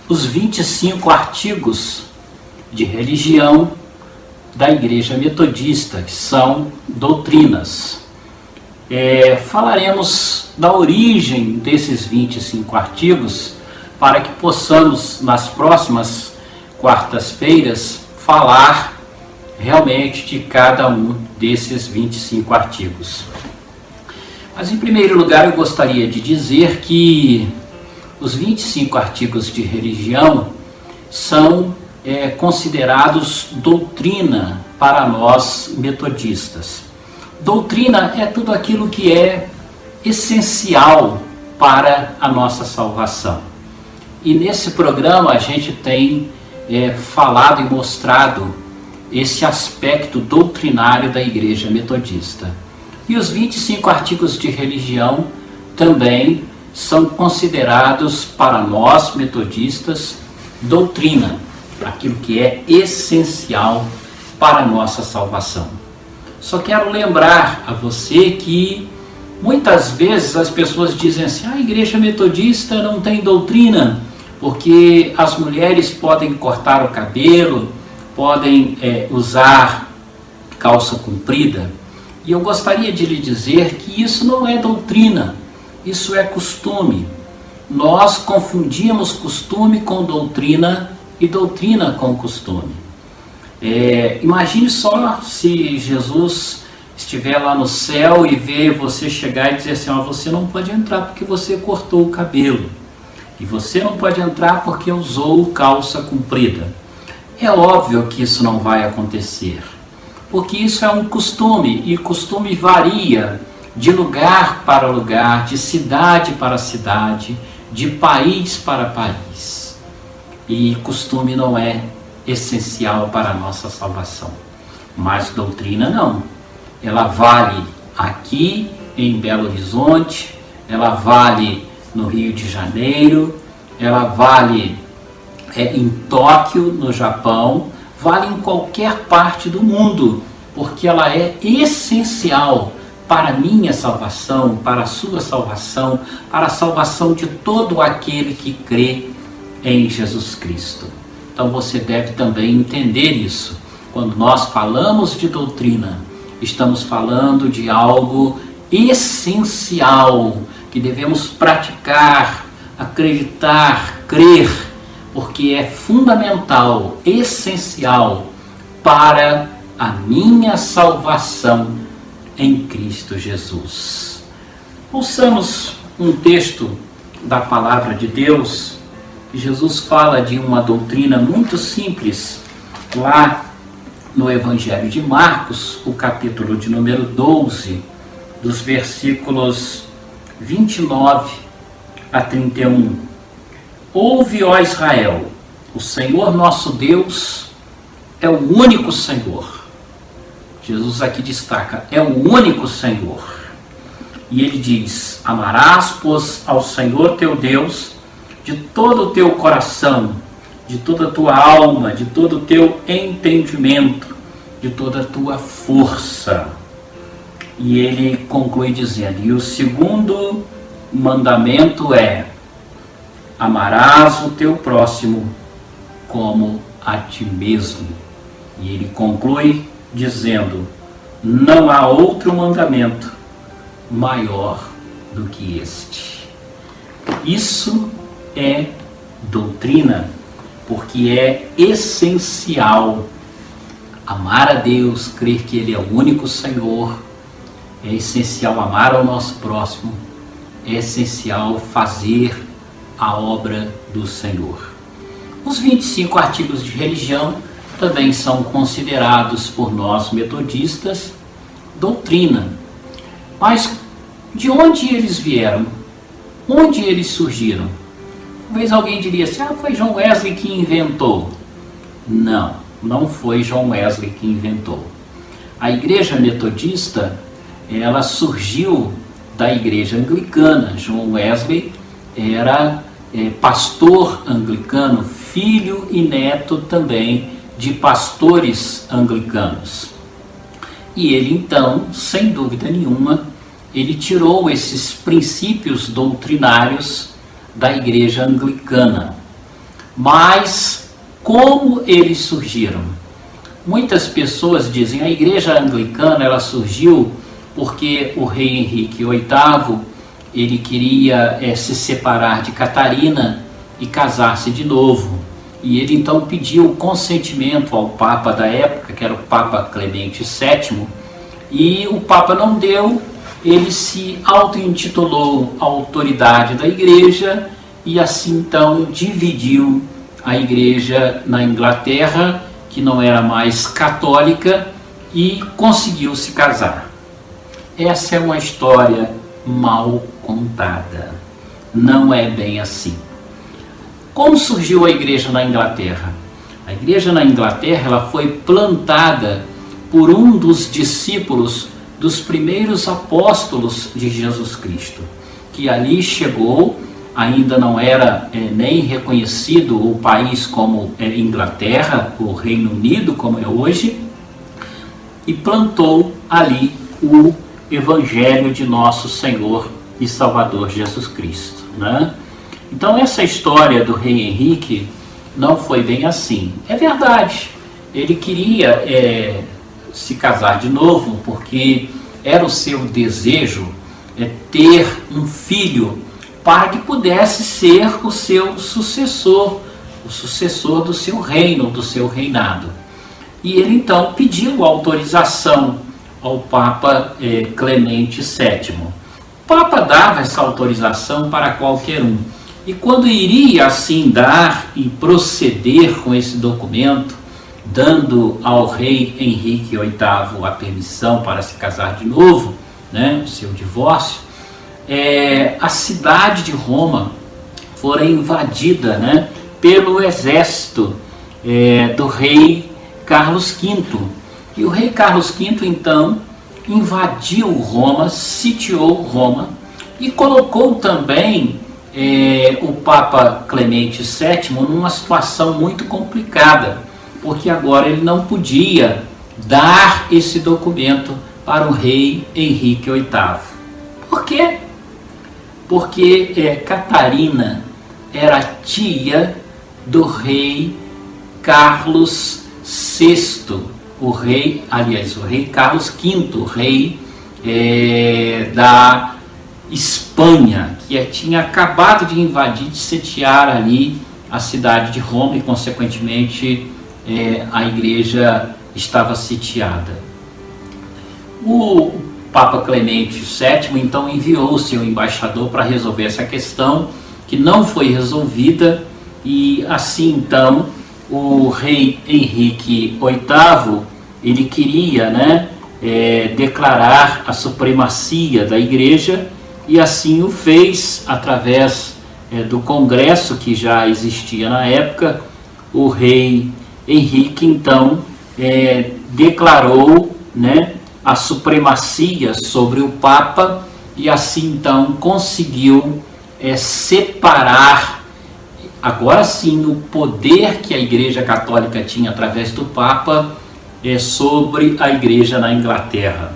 os 25 artigos de religião da Igreja Metodista, que são doutrinas. Falaremos da origem desses 25 artigos para que possamos, nas próximas quartas-feiras, falar realmente de cada um desses 25 artigos. Mas, em primeiro lugar, eu gostaria de dizer que os 25 artigos de religião são considerados doutrina para nós metodistas. Doutrina é tudo aquilo que é essencial para a nossa salvação. E nesse programa a gente tem falado e mostrado esse aspecto doutrinário da Igreja Metodista. E os 25 artigos de religião também são considerados para nós metodistas doutrina, aquilo que é essencial para a nossa salvação. Só quero lembrar a você que muitas vezes as pessoas dizem assim: a Igreja Metodista não tem doutrina, porque as mulheres podem cortar o cabelo, podem usar calça comprida. E eu gostaria de lhe dizer que isso não é doutrina, isso é costume. Nós confundimos costume com doutrina e doutrina com costume. Imagine só se Jesus estiver lá no céu e ver você chegar e dizer assim: você não pode entrar porque você cortou o cabelo, e você não pode entrar porque usou calça comprida. É óbvio que isso não vai acontecer, porque isso é um costume, e costume varia de lugar para lugar, de cidade para cidade, de país para país. E costume não é essencial para a nossa salvação. Mas doutrina não. Ela vale aqui em Belo Horizonte, ela vale no Rio de Janeiro, ela vale em Tóquio, no Japão, vale em qualquer parte do mundo, porque ela é essencial para a minha salvação, para a sua salvação, para a salvação de todo aquele que crê em Jesus Cristo. Então você deve também entender isso. Quando nós falamos de doutrina, estamos falando de algo essencial, que devemos praticar, acreditar, crer, porque é fundamental, essencial para a minha salvação em Cristo Jesus. Ouçamos um texto da Palavra de Deus. Jesus fala de uma doutrina muito simples, lá no Evangelho de Marcos, o capítulo de número 12, dos versículos 29 a 31. Ouve, ó Israel, o Senhor nosso Deus é o único Senhor. Jesus aqui destaca, é o único Senhor. E ele diz: amarás, pois, ao Senhor teu Deus de todo o teu coração, de toda a tua alma, de todo o teu entendimento, de toda a tua força. E ele conclui dizendo: e o segundo mandamento é: amarás o teu próximo como a ti mesmo. E ele conclui dizendo: não há outro mandamento maior do que este. Isso é doutrina, porque é essencial amar a Deus, crer que Ele é o único Senhor. É essencial amar ao nosso próximo, é essencial fazer a obra do Senhor. Os 25 artigos de religião também são considerados por nós metodistas doutrina. Mas de onde eles vieram? Onde eles surgiram? Talvez alguém diria assim: foi John Wesley que inventou. Não, não foi John Wesley que inventou. A Igreja Metodista, ela surgiu da Igreja Anglicana. John Wesley era pastor anglicano, filho e neto também de pastores anglicanos. E ele então, sem dúvida nenhuma, ele tirou esses princípios doutrinários da Igreja Anglicana. Mas como eles surgiram? Muitas pessoas dizem a igreja anglicana ela surgiu porque o rei Henrique VIII ele queria se separar de Catarina e casar-se de novo. E ele então pediu consentimento ao Papa da época, que era o Papa Clemente VII, e o Papa não deu. Ele se auto-intitulou autoridade da igreja e assim então dividiu a igreja na Inglaterra, que não era mais católica, e conseguiu se casar. Essa é uma história mal contada. Não é bem assim. Como surgiu a igreja na Inglaterra? A igreja na Inglaterra ela foi plantada por um dos discípulos dos primeiros apóstolos de Jesus Cristo, que ali chegou, ainda não era nem reconhecido o país como Inglaterra, o Reino Unido como é hoje, e plantou ali o Evangelho de nosso Senhor e Salvador Jesus Cristo, né? Então essa história do rei Henrique não foi bem assim. É verdade, ele queria se casar de novo porque era o seu desejo ter um filho para que pudesse ser o seu sucessor, o sucessor do seu reino, do seu reinado. E ele então pediu autorização ao Papa Clemente VII. O Papa dava essa autorização para qualquer um. E quando iria assim dar e proceder com esse documento, dando ao rei Henrique VIII a permissão para se casar de novo, né, o seu divórcio, a cidade de Roma fora invadida, né, pelo exército do rei Carlos V. E o rei Carlos V então invadiu Roma, sitiou Roma e colocou também o Papa Clemente VII numa situação muito complicada, porque agora ele não podia dar esse documento para o rei Henrique VIII. Por quê? Porque Catarina era tia do rei Carlos VI, o rei Carlos V, o rei da Espanha, que tinha acabado de invadir, de sitiar ali a cidade de Roma e consequentemente a igreja estava sitiada. O Papa Clemente VII então enviou o seu embaixador para resolver essa questão, que não foi resolvida, e assim então o rei Henrique VIII ele queria, né, declarar a supremacia da igreja, e assim o fez através do congresso que já existia na época. O rei Henrique então declarou, né, a supremacia sobre o Papa, e assim então conseguiu separar, agora sim, o poder que a Igreja Católica tinha através do Papa sobre a Igreja na Inglaterra.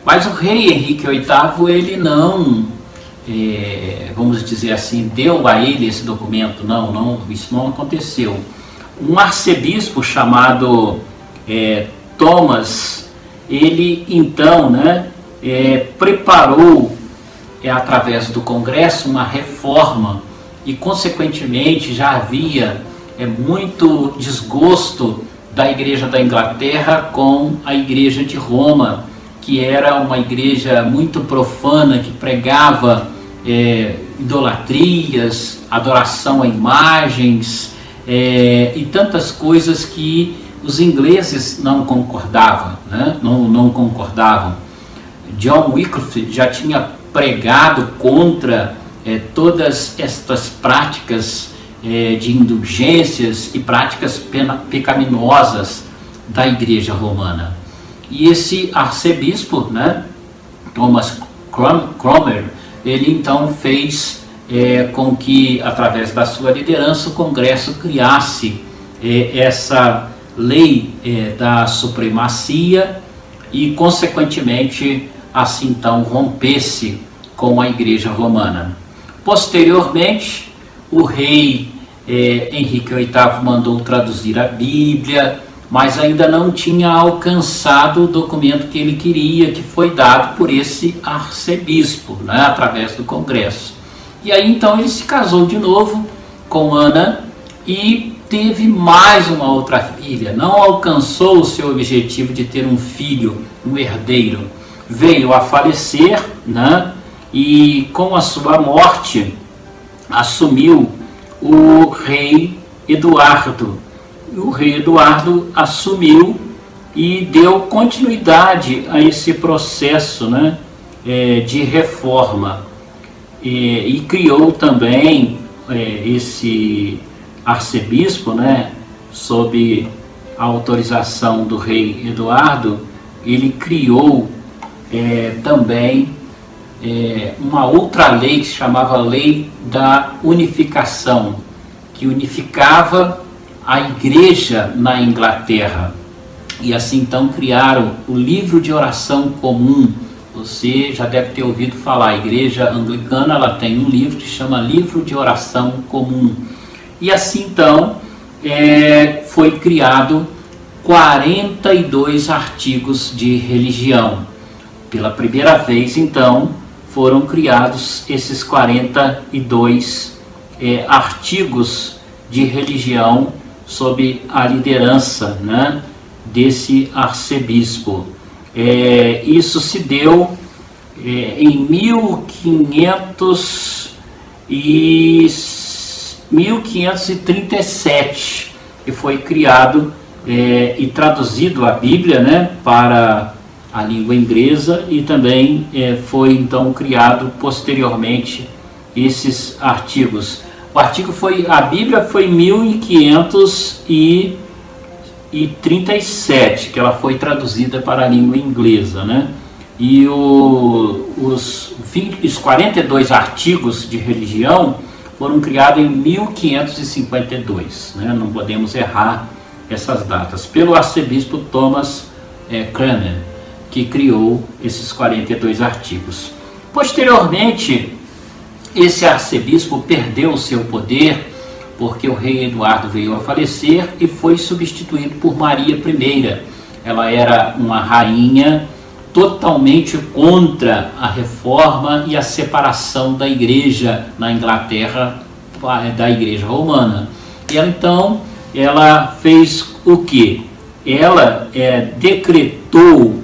Mas o rei Henrique VIII, ele não, vamos dizer assim, deu a ele esse documento. Não, isso não aconteceu. Um arcebispo chamado Thomas, ele então, né, preparou, através do Congresso, uma reforma, e consequentemente já havia muito desgosto da Igreja da Inglaterra com a Igreja de Roma, que era uma igreja muito profana, que pregava idolatrias, adoração a imagens e tantas coisas que os ingleses não concordavam, né? não concordavam. John Wycliffe já tinha pregado contra todas estas práticas de indulgências e práticas pecaminosas da Igreja Romana. E esse arcebispo, né, Thomas Cromer, ele então fez com que, através da sua liderança, o Congresso criasse essa lei da supremacia e, consequentemente, assim então rompesse com a Igreja Romana. Posteriormente, o rei Henrique VIII mandou traduzir a Bíblia, mas ainda não tinha alcançado o documento que ele queria, que foi dado por esse arcebispo, né, através do Congresso. E aí então ele se casou de novo com Ana e teve mais uma outra filha. Não alcançou o seu objetivo de ter um filho, um herdeiro. Veio a falecer, né, e com a sua morte assumiu o rei Eduardo. O rei Eduardo assumiu e deu continuidade a esse processo, né, de reforma, e criou também esse arcebispo, né, sob a autorização do rei Eduardo. Ele criou também uma outra lei que se chamava Lei da Unificação, que unificava a igreja na Inglaterra. E assim então criaram o livro de oração comum. Você já deve ter ouvido falar, a igreja anglicana ela tem um livro que se chama Livro de Oração Comum. E assim então foi criado 42 artigos de religião. Pela primeira vez então foram criados esses 42 artigos de religião sob a liderança, né, desse arcebispo. Isso se deu em 1537, que foi criado e traduzido a Bíblia, né, para a língua inglesa, e também foi então criado posteriormente esses artigos. A Bíblia foi em 1537, que ela foi traduzida para a língua inglesa, né? E os 42 artigos de religião foram criados em 1552, né? Não podemos errar essas datas, pelo arcebispo Thomas Cranmer, que criou esses 42 artigos. Posteriormente, esse arcebispo perdeu o seu poder porque o rei Eduardo veio a falecer e foi substituído por Maria I. Ela era uma rainha totalmente contra a reforma e a separação da igreja na Inglaterra da igreja romana. E ela fez o quê? Ela decretou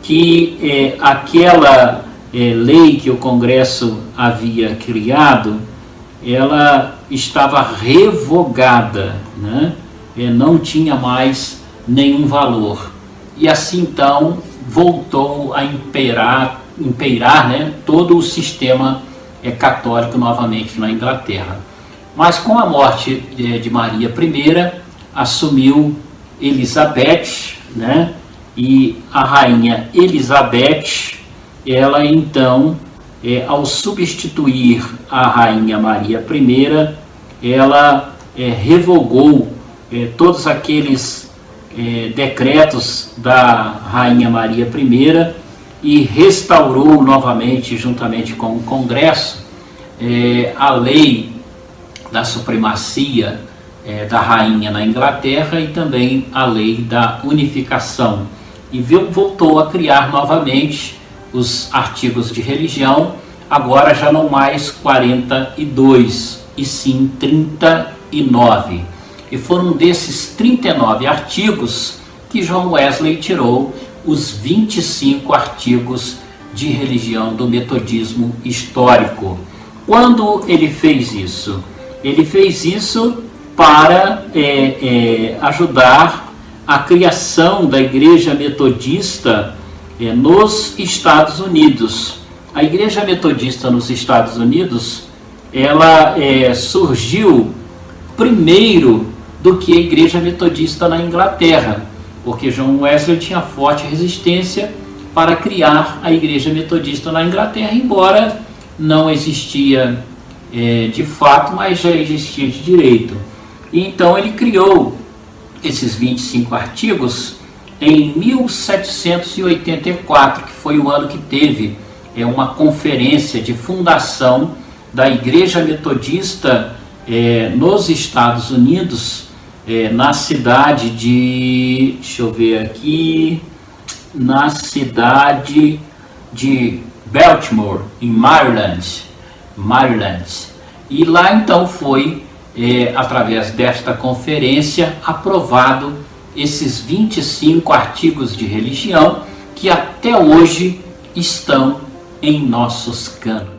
que aquela lei que o Congresso havia criado, ela estava revogada, né? Não tinha mais nenhum valor. E assim então voltou a impeirar, né, todo o sistema católico novamente na Inglaterra. Mas com a morte de Maria I, assumiu Elizabeth, né? E a rainha Elizabeth, ela então, ao substituir a rainha Maria I, ela revogou todos aqueles decretos da rainha Maria I e restaurou novamente, juntamente com o Congresso, a lei da supremacia da rainha na Inglaterra e também a lei da unificação. E voltou a criar novamente os artigos de religião, agora já não mais 42, e sim 39. E foram desses 39 artigos que John Wesley tirou os 25 artigos de religião do metodismo histórico. Quando ele fez isso? Ele fez isso para ajudar a criação da Igreja Metodista nos Estados Unidos. A Igreja Metodista nos Estados Unidos, ela surgiu primeiro do que a Igreja Metodista na Inglaterra, porque John Wesley tinha forte resistência para criar a Igreja Metodista na Inglaterra, embora não existia de fato, mas já existia de direito. E então ele criou esses 25 artigos em 1784, que foi o ano que teve uma conferência de fundação da Igreja Metodista nos Estados Unidos, na cidade de, deixa eu ver aqui, na cidade de Baltimore, em Maryland. E lá então foi, através desta conferência, aprovado esses 25 artigos de religião que até hoje estão em nossos cânones.